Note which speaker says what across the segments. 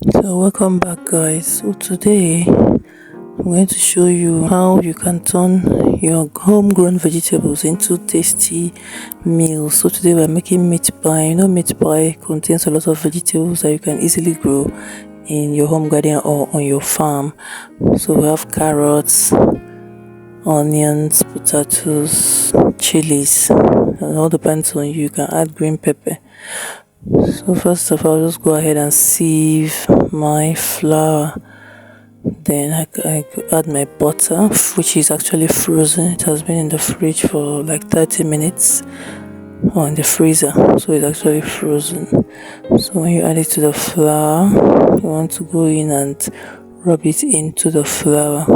Speaker 1: So welcome back guys. So today I'm going to show you how you can turn your homegrown vegetables into tasty meals. So today we're making meat pie. Meat pie contains a lot of vegetables that you can easily grow in your home garden or on your farm. So we have carrots, onions, potatoes, chilies. It all depends on you. You can add green pepper. So first of all, just go ahead and sieve my flour. Then I add my butter, which is actually frozen. It has been in the fridge for like 30 minutes or in the freezer, so it's actually frozen. So when you add it to the flour, you want to go in and rub it into the flour.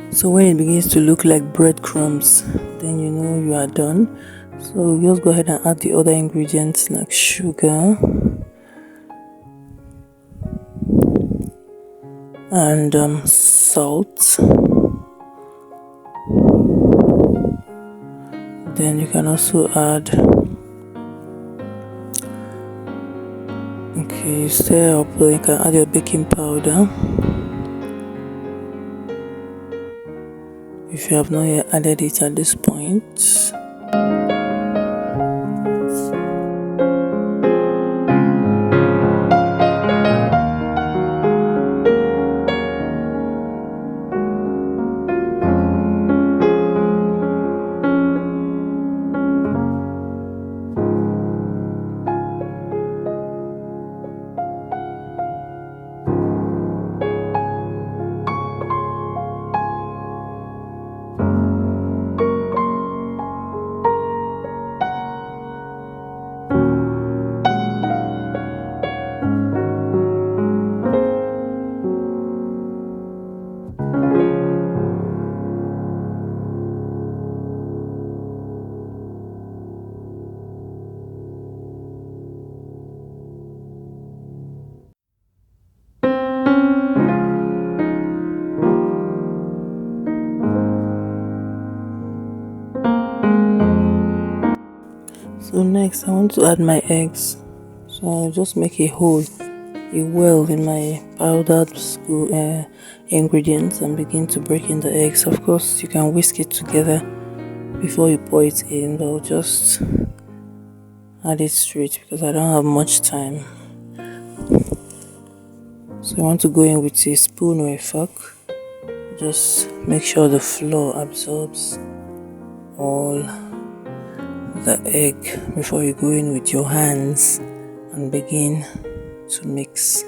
Speaker 1: So when it begins to look like breadcrumbs, then you know you are done. So just go ahead and add the other ingredients like sugar and salt. Then you can also add, okay, stir up. Then you can add your baking powder. If you have not yet added it at this point. So next I want to add my eggs. So I'll just make a well in my powdered ingredients and begin to break in the eggs. Of course you can whisk it together before you pour it in, but I'll just add it straight because I don't have much time. So I want to go in with a spoon or a fork. Just make sure the flour absorbs all the egg before you go in with your hands and begin to mix.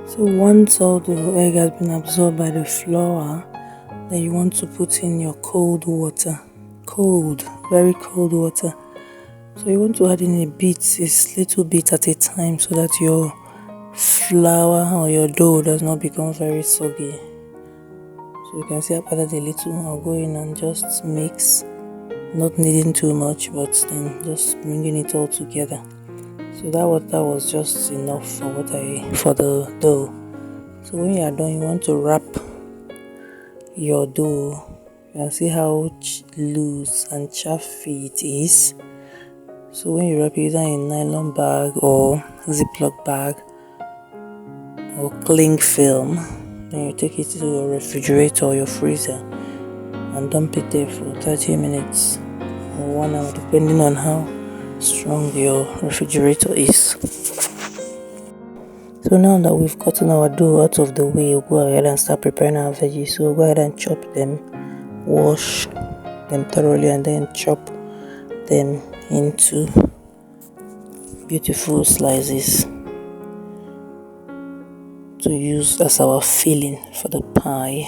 Speaker 1: So once all the egg has been absorbed by the flour, then you want to put in your cold water. Very cold water. So you want to add in a little bit at a time so that your flour or your dough does not become very soggy. So you can see I've added a little. I'll go in and just mix, not needing too much, but then just bringing it all together. So that was just enough for the dough. So when you are done, you want to wrap your dough. You can see how loose and chaffy it is. So when you wrap it either in nylon bag or ziploc bag or cling film, then you take it to your refrigerator or your freezer and dump it there for 30 minutes or 1 hour, depending on how strong your refrigerator is. So now that we've gotten our dough out of the way, we'll go ahead and start preparing our veggies. So we'll go ahead and chop them, wash them thoroughly, and then chop them into beautiful slices to use as our filling for the pie.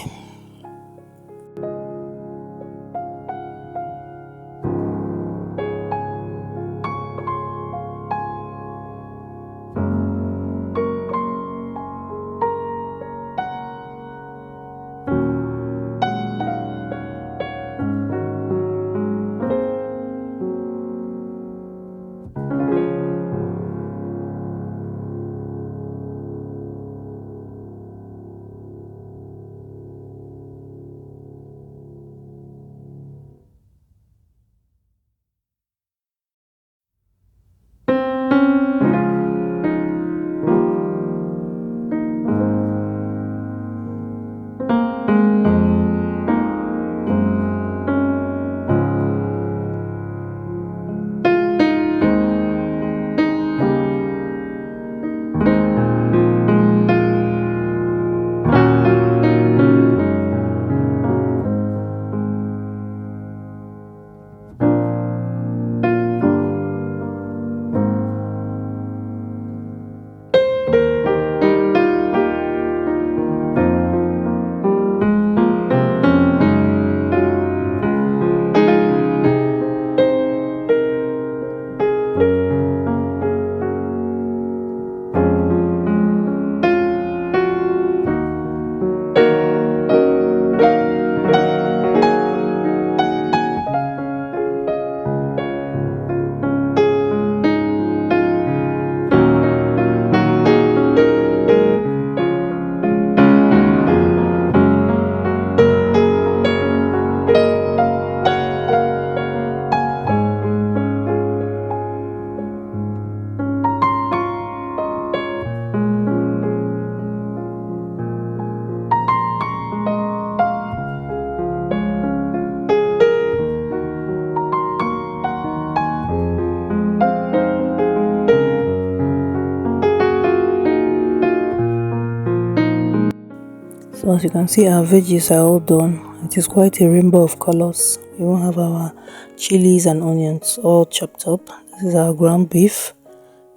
Speaker 1: So as you can see, our veggies are all done. It is quite a rainbow of colors. We will have our chilies and onions all chopped up. This is our ground beef,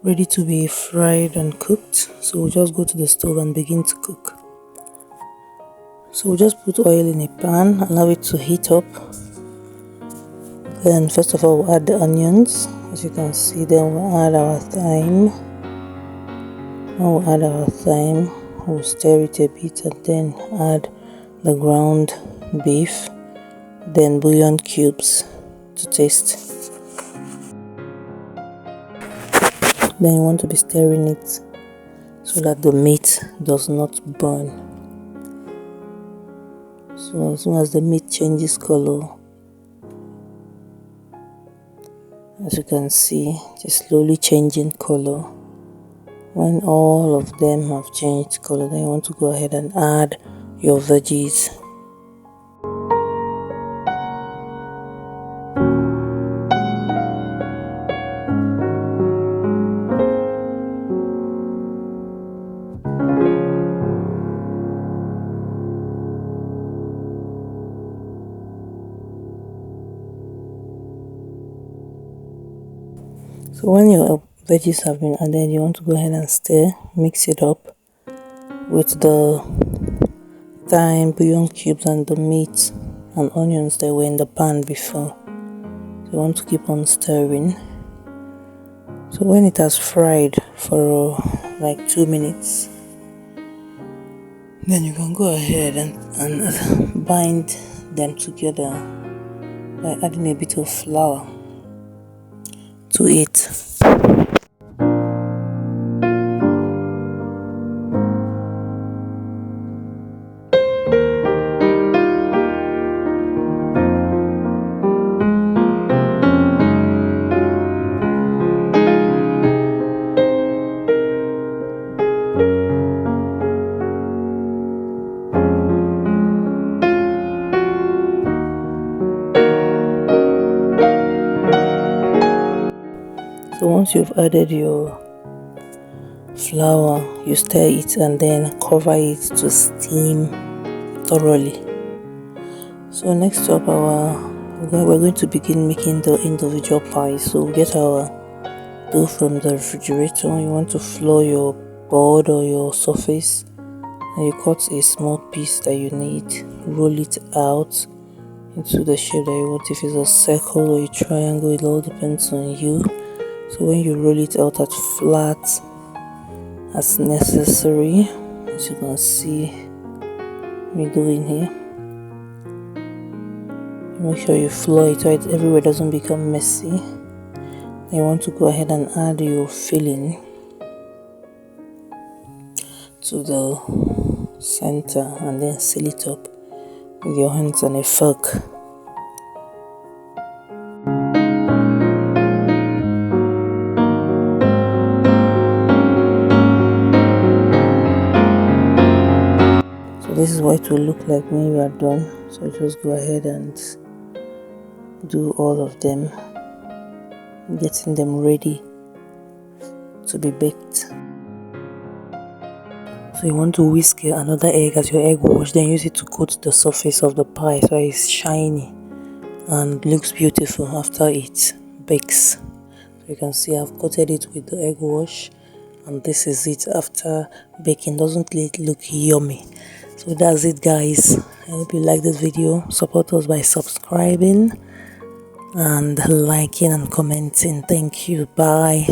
Speaker 1: ready to be fried and cooked. So we'll just go to the stove and begin to cook. So we'll just put oil in a pan, allow it to heat up. Then first of all, we'll add the onions. As you can see, then we'll add our thyme. We'll stir it a bit and then add the ground beef, then bouillon cubes to taste. Then you want to be stirring it so that the meat does not burn. So as soon as the meat changes color, as you can see, it is slowly changing color. When all of them have changed color, then you want to go ahead and add your veggies. So when your veggies have been added, you want to go ahead and stir, mix it up with the thyme, bouillon cubes, and the meat and onions that were in the pan before. So you want to keep on stirring. So when it has fried for like 2 minutes, then you can go ahead and bind them together by adding a bit of flour to it. once you've added your flour, you stir it and then cover it to steam thoroughly. So next up, we're going to begin making the individual pies. So we get our dough from the refrigerator. You want to flour your board or your surface, and you cut a small piece that you need, roll it out into the shape that you want. If it's a circle or a triangle, it all depends on you. So when you roll it out as flat as necessary, as you can see me doing here, make sure you flour it right everywhere doesn't become messy. Then you want to go ahead and add your filling to the center and then seal it up with your hands and a fork. So this is what it will look like when you are done. So just go ahead and do all of them, getting them ready to be baked. So you want to whisk another egg as your egg wash, then use it to coat the surface of the pie so it's shiny and looks beautiful after it bakes. So you can see I've coated it with the egg wash, and this is it after baking. Doesn't it look yummy? So that's it, guys. I hope you like this video. Support us by subscribing and liking and commenting. Thank you. Bye.